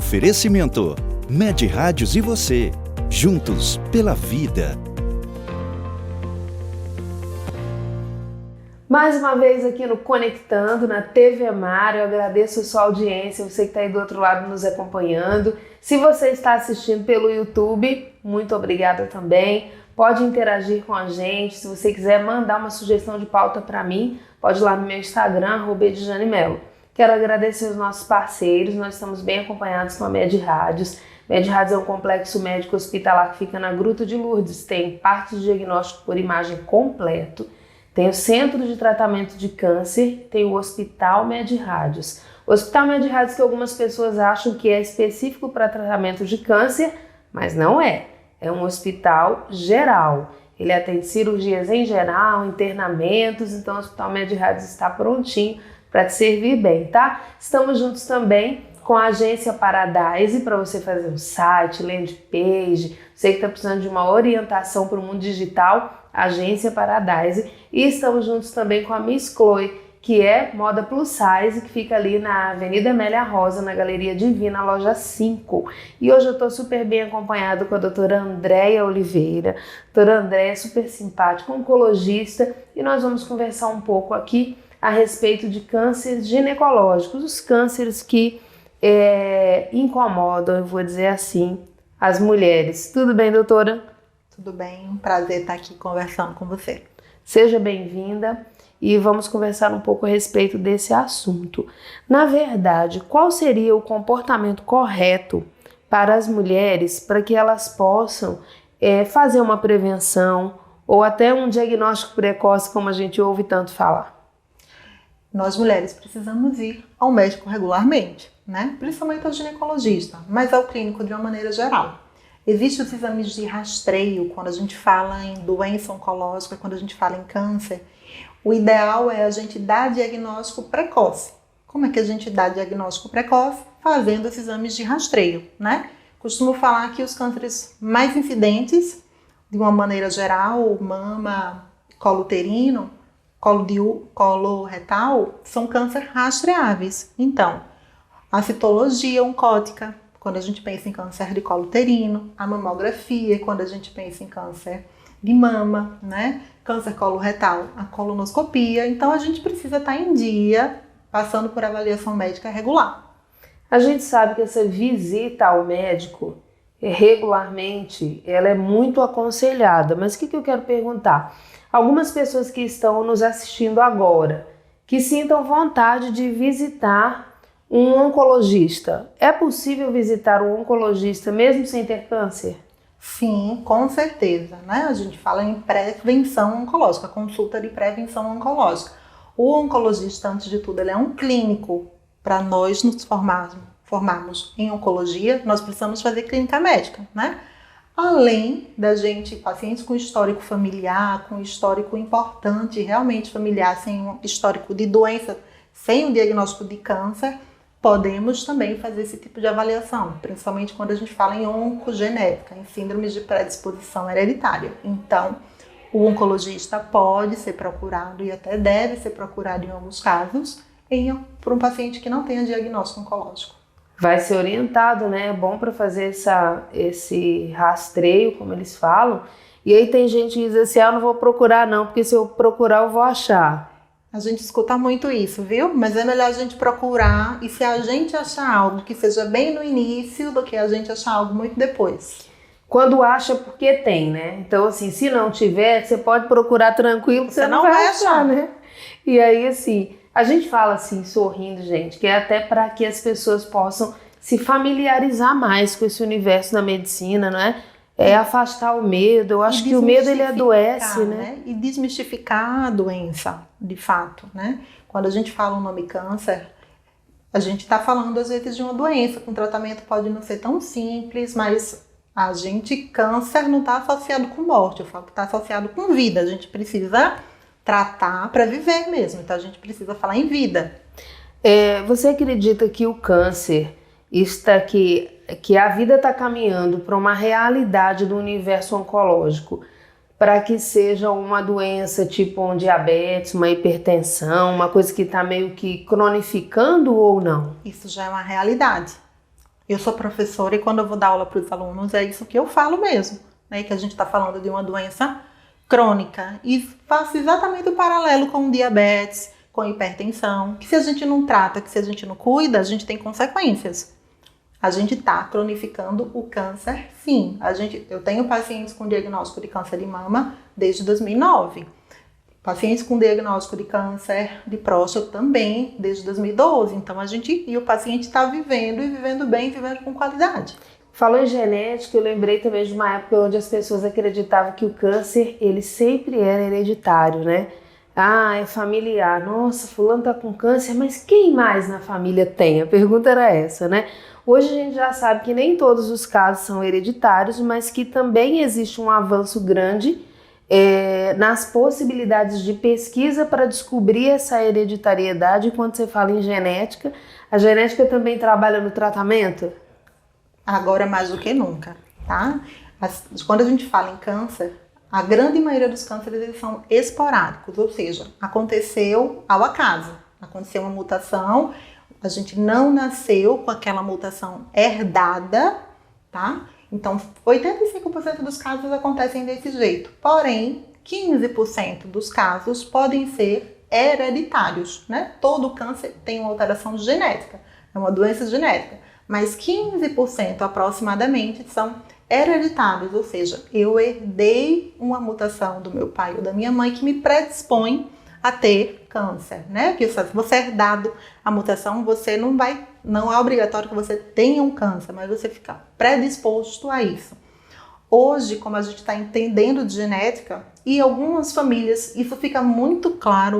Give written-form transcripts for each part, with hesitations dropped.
Oferecimento: Med Rádios e você, juntos pela vida. Mais uma vez aqui no Conectando, na TV Mar, eu agradeço a sua audiência, você que está aí do outro lado nos acompanhando. Se você está assistindo pelo YouTube, muito obrigada também. Pode interagir com a gente, se você quiser mandar uma sugestão de pauta para mim, pode ir lá no meu Instagram, @edjanemelo. Quero agradecer os nossos parceiros, nós estamos bem acompanhados com a Med Rádios. Med Rádios é um complexo médico hospitalar que fica na Gruta de Lourdes, tem parte de diagnóstico por imagem completo, tem o Centro de Tratamento de Câncer, tem o Hospital Med Rádios. O Hospital Med Rádios que algumas pessoas acham que é específico para tratamento de câncer, mas não é. É um hospital geral. Ele atende cirurgias em geral, internamentos, então o Hospital Med Rádios está prontinho para te servir bem, tá? Estamos juntos também com a agência Paradise para você fazer um site, landing page, você que está precisando de uma orientação para o mundo digital, agência Paradise. E estamos juntos também com a Miss Chloe, que é moda plus size, que fica ali na Avenida Amélia Rosa, na Galeria Divina, loja 5. E hoje eu estou super bem acompanhada com a doutora Andréia Oliveira. A doutora Andréia é super simpática, oncologista, e nós vamos conversar um pouco aqui a respeito de cânceres ginecológicos, os cânceres que incomodam, eu vou dizer assim, as mulheres. Tudo bem, doutora? Tudo bem, um prazer estar aqui conversando com você. Seja bem-vinda e vamos conversar um pouco a respeito desse assunto. Na verdade, qual seria o comportamento correto para as mulheres para que elas possam fazer uma prevenção ou até um diagnóstico precoce, como a gente ouve tanto falar? Nós mulheres precisamos ir ao médico regularmente, né? Principalmente ao ginecologista, mas ao clínico de uma maneira geral. Existem os exames de rastreio quando a gente fala em doença oncológica, quando a gente fala em câncer. O ideal é a gente dar diagnóstico precoce. Como é que a gente dá diagnóstico precoce? Fazendo os exames de rastreio, né? Costumo falar que os cânceres mais incidentes, de uma maneira geral, mama, colo uterino, colo retal, são câncer rastreáveis. Então, a citologia oncótica, quando a gente pensa em câncer de colo uterino, a mamografia, quando a gente pensa em câncer de mama, né? Câncer colo retal, a colonoscopia. Então, a gente precisa estar em dia, passando por avaliação médica regular. A gente sabe que essa visita ao médico, regularmente, ela é muito aconselhada. Mas o que eu quero perguntar? Algumas pessoas que estão nos assistindo agora, que sintam vontade de visitar um oncologista. É possível visitar um oncologista mesmo sem ter câncer? Sim, com certeza, né? A gente fala em prevenção oncológica, consulta de prevenção oncológica. O oncologista, antes de tudo, ele é um clínico. Para nós nos formarmos em oncologia, nós precisamos fazer clínica médica, né? Além da gente, pacientes com histórico familiar, com histórico importante, realmente familiar, sem um histórico de doença, sem o diagnóstico de câncer, podemos também fazer esse tipo de avaliação, principalmente quando a gente fala em oncogenética, em síndromes de predisposição hereditária. Então, o oncologista pode ser procurado e até deve ser procurado em alguns casos por um paciente que não tenha diagnóstico oncológico. Vai ser orientado, né? É bom para fazer esse rastreio, como eles falam. E aí tem gente que diz assim, eu não vou procurar não, porque se eu procurar eu vou achar. A gente escuta muito isso, viu? Mas é melhor a gente procurar e se a gente achar algo que seja bem no início do que a gente achar algo muito depois. Quando acha, porque tem, né? Então, assim, se não tiver, você pode procurar tranquilo, que você não vai achar, né? E aí, assim, a gente fala assim, sorrindo, gente, que é até para que as pessoas possam se familiarizar mais com esse universo da medicina, não é? É afastar o medo. Eu acho que o medo, ele adoece, né? E desmistificar a doença, de fato, né? Quando a gente fala o nome câncer, a gente está falando, às vezes, de uma doença, com tratamento pode não ser tão simples, mas câncer não está associado com morte, eu falo que está associado com vida. A gente precisa tratar para viver mesmo, então a gente precisa falar em vida. Você acredita que o câncer que a vida está caminhando para uma realidade do universo oncológico, para que seja uma doença tipo um diabetes, uma hipertensão, uma coisa que está meio que cronificando ou não? Isso já é uma realidade. Eu sou professora e quando eu vou dar aula para os alunos, é isso que eu falo mesmo, né? Que a gente está falando de uma doença crônica. E faço exatamente o paralelo com diabetes, com hipertensão, que se a gente não trata, que se a gente não cuida, a gente tem consequências. A gente está cronificando o câncer, sim. Eu tenho pacientes com diagnóstico de câncer de mama desde 2009. Pacientes com diagnóstico de câncer de próstata também desde 2012. Então o paciente está vivendo e vivendo bem, vivendo com qualidade. Falou em genética, eu lembrei também de uma época onde as pessoas acreditavam que o câncer, ele sempre era hereditário, né? Ah, é familiar. Nossa, fulano tá com câncer, mas quem mais na família tem? A pergunta era essa, né? Hoje a gente já sabe que nem todos os casos são hereditários, mas que também existe um avanço grande nas possibilidades de pesquisa para descobrir essa hereditariedade. Quando você fala em genética, a genética também trabalha no tratamento? Agora mais do que nunca, tá? Quando a gente fala em câncer, a grande maioria dos cânceres eles são esporádicos, ou seja, aconteceu ao acaso, aconteceu uma mutação, a gente não nasceu com aquela mutação herdada, tá? Então, 85% dos casos acontecem desse jeito, porém, 15% dos casos podem ser hereditários, né? Todo câncer tem uma alteração genética, é uma doença genética, mas 15% aproximadamente são hereditários, ou seja, eu herdei uma mutação do meu pai ou da minha mãe que me predispõe a ter câncer, né? Que se você é herdado a mutação, você não é obrigatório que você tenha um câncer, mas você fica predisposto a isso. Hoje, como a gente está entendendo de genética, e algumas famílias, isso fica muito claro,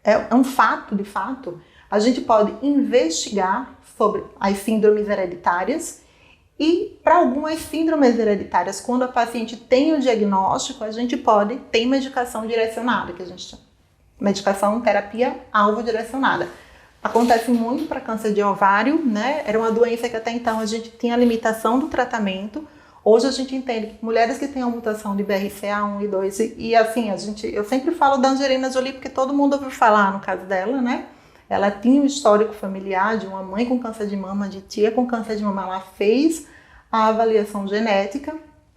é um fato, de fato, a gente pode investigar sobre as síndromes hereditárias. E para algumas síndromes hereditárias, quando a paciente tem o diagnóstico, a gente pode ter medicação direcionada, que a gente chama medicação terapia alvo direcionada. Acontece muito para câncer de ovário, né? Era uma doença que até então a gente tinha limitação do tratamento. Hoje a gente entende que mulheres que têm a mutação de BRCA1 e 2, e assim, eu sempre falo da Angelina Jolie, porque todo mundo ouviu falar no caso dela, né? Ela tinha um histórico familiar de uma mãe com câncer de mama, de tia com câncer de mama. Ela fez a avaliação genética,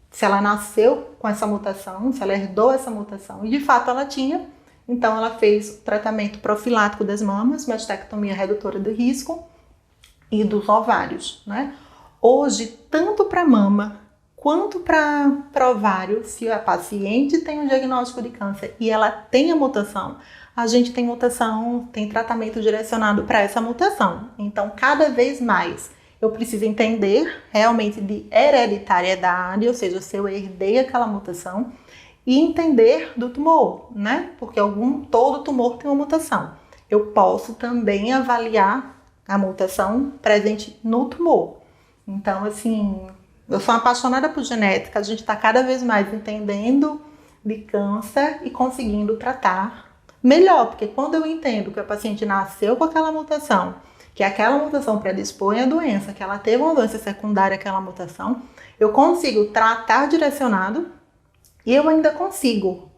se ela nasceu com essa mutação, se ela herdou essa mutação, e de fato ela tinha. Então ela fez o tratamento profilático das mamas, mastectomia redutora do risco e dos ovários, né? Hoje, tanto para mama quanto para ovário, se a paciente tem um diagnóstico de câncer e ela tem a mutação, a gente tem tratamento direcionado para essa mutação. Então, cada vez mais, eu preciso entender realmente de hereditariedade, ou seja, se eu herdei aquela mutação, e entender do tumor, né? Porque todo tumor tem uma mutação. Eu posso também avaliar a mutação presente no tumor. Então, assim, eu sou apaixonada por genética, a gente está cada vez mais entendendo de câncer e conseguindo tratar melhor, porque quando eu entendo que a paciente nasceu com aquela mutação, que aquela mutação predispõe à doença, que ela teve uma doença secundária àquela mutação, eu consigo tratar direcionado e eu ainda consigo,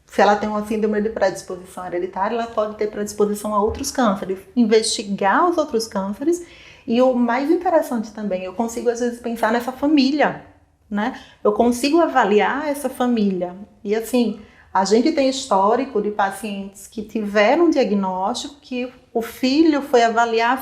se ela tem uma síndrome de predisposição hereditária, ela pode ter predisposição a outros cânceres, investigar os outros cânceres. E o mais interessante também, eu consigo às vezes pensar nessa família, né? Eu consigo avaliar essa família. E assim, a gente tem histórico de pacientes que tiveram um diagnóstico, que o filho foi avaliar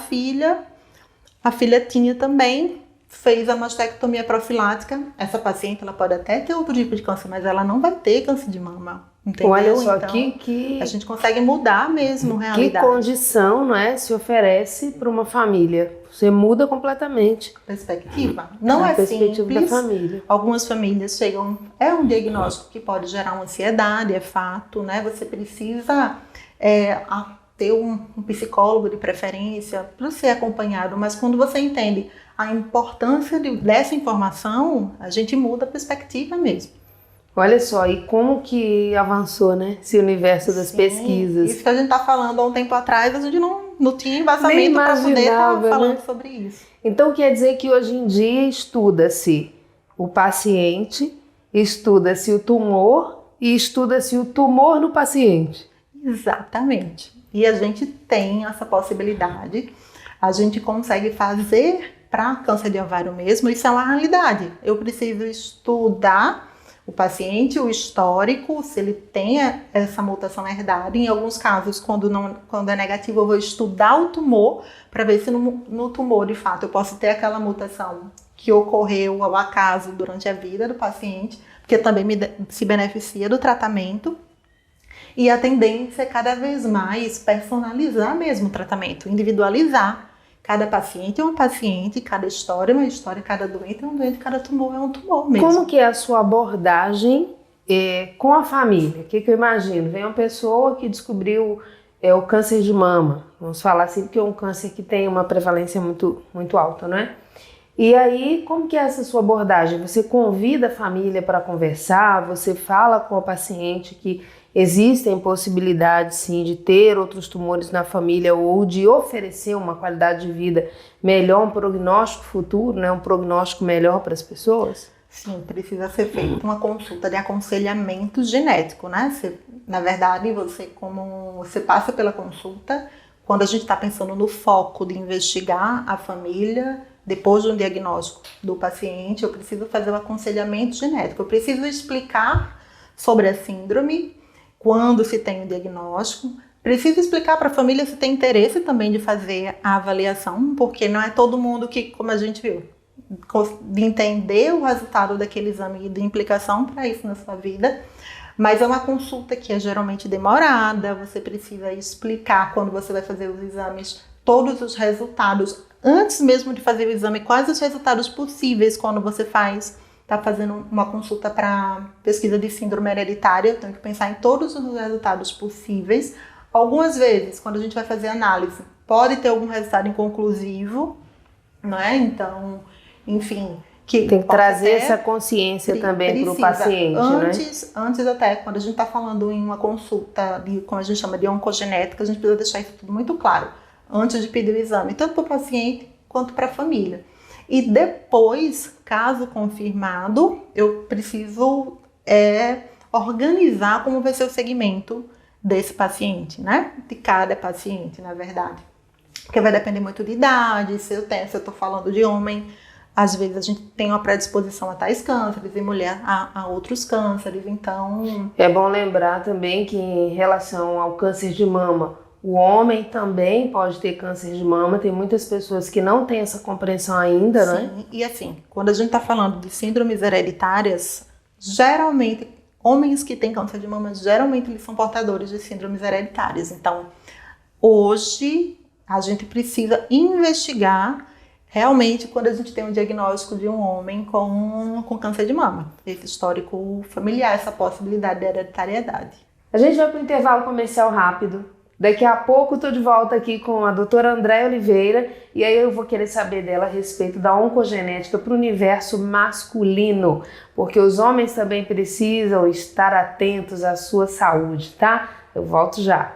a filha tinha também, fez a mastectomia profilática. Essa paciente ela pode até ter outro tipo de câncer, mas ela não vai ter câncer de mama. Entendeu? Olha só, então, a gente consegue mudar mesmo a realidade. Que condição, não é, se oferece para uma família? Você muda completamente Perspectiva. Não é perspectiva simples. da família. Algumas famílias chegam... É um diagnóstico que pode gerar uma ansiedade, é fato, né? Você precisa ter um psicólogo de preferência para ser acompanhado, mas quando você entende a importância dessa informação, a gente muda a perspectiva mesmo. Olha só, e como que avançou, né, esse universo das pesquisas. Isso que a gente está falando há um tempo atrás, a gente não tinha embasamento para poder estar falando, né, sobre isso. Então quer dizer que hoje em dia estuda-se o paciente, estuda-se o tumor e estuda-se o tumor no paciente. Exatamente. E a gente tem essa possibilidade. A gente consegue fazer para câncer de ovário mesmo, isso é uma realidade. Eu preciso estudar o paciente, o histórico, se ele tem essa mutação herdada. Em alguns casos, quando é negativo, eu vou estudar o tumor para ver se no tumor, de fato, eu posso ter aquela mutação que ocorreu ao acaso durante a vida do paciente, porque também se beneficia do tratamento. E a tendência é cada vez mais personalizar mesmo o tratamento, individualizar. Cada paciente é um paciente, cada história é uma história, cada doente é um doente, cada tumor é um tumor mesmo. Como que é a sua abordagem com a família? O que eu imagino? Vem uma pessoa que descobriu o câncer de mama, vamos falar assim, porque é um câncer que tem uma prevalência muito, muito alta, não é? E aí, como que é essa sua abordagem? Você convida a família para conversar, você fala com a paciente que existem possibilidades, sim, de ter outros tumores na família ou de oferecer uma qualidade de vida melhor, um prognóstico futuro, né? Um prognóstico melhor para as pessoas? Sim, precisa ser feita uma consulta de aconselhamento genético, né? Na verdade, como você passa pela consulta, quando a gente está pensando no foco de investigar a família, depois de um diagnóstico do paciente, eu preciso fazer o aconselhamento genético, eu preciso explicar sobre a síndrome, quando se tem o diagnóstico, preciso explicar para a família se tem interesse também de fazer a avaliação, porque não é todo mundo que, como a gente viu, de entender o resultado daquele exame e de implicação para isso na sua vida, mas é uma consulta que é geralmente demorada, você precisa explicar quando você vai fazer os exames, todos os resultados, antes mesmo de fazer o exame, quais os resultados possíveis quando você está fazendo uma consulta para pesquisa de síndrome hereditária, eu tenho que pensar em todos os resultados possíveis. Algumas vezes, quando a gente vai fazer análise, pode ter algum resultado inconclusivo, não é? Então, enfim... Tem que trazer essa consciência também para o paciente, Antes até, quando a gente está falando em uma consulta, como a gente chama de oncogenética, a gente precisa deixar isso tudo muito claro, antes de pedir o exame, tanto para o paciente quanto para a família. E depois, caso confirmado, eu preciso organizar como vai ser o segmento desse paciente, né? De cada paciente, na verdade. Porque vai depender muito de idade, se eu estou falando de homem, às vezes a gente tem uma predisposição a tais cânceres e mulher a outros cânceres, então... É bom lembrar também que em relação ao câncer de mama, o homem também pode ter câncer de mama, tem muitas pessoas que não têm essa compreensão ainda, né? Sim, e assim, quando a gente está falando de síndromes hereditárias, geralmente, homens que têm câncer de mama, geralmente eles são portadores de síndromes hereditárias. Então, hoje, a gente precisa investigar realmente quando a gente tem um diagnóstico de um homem com câncer de mama. Esse histórico familiar, essa possibilidade de hereditariedade. A gente vai para o intervalo comercial rápido. Daqui a pouco estou de volta aqui com a doutora Andréia Oliveira e aí eu vou querer saber dela a respeito da oncogenética para o universo masculino, porque os homens também precisam estar atentos à sua saúde, tá? Eu volto já.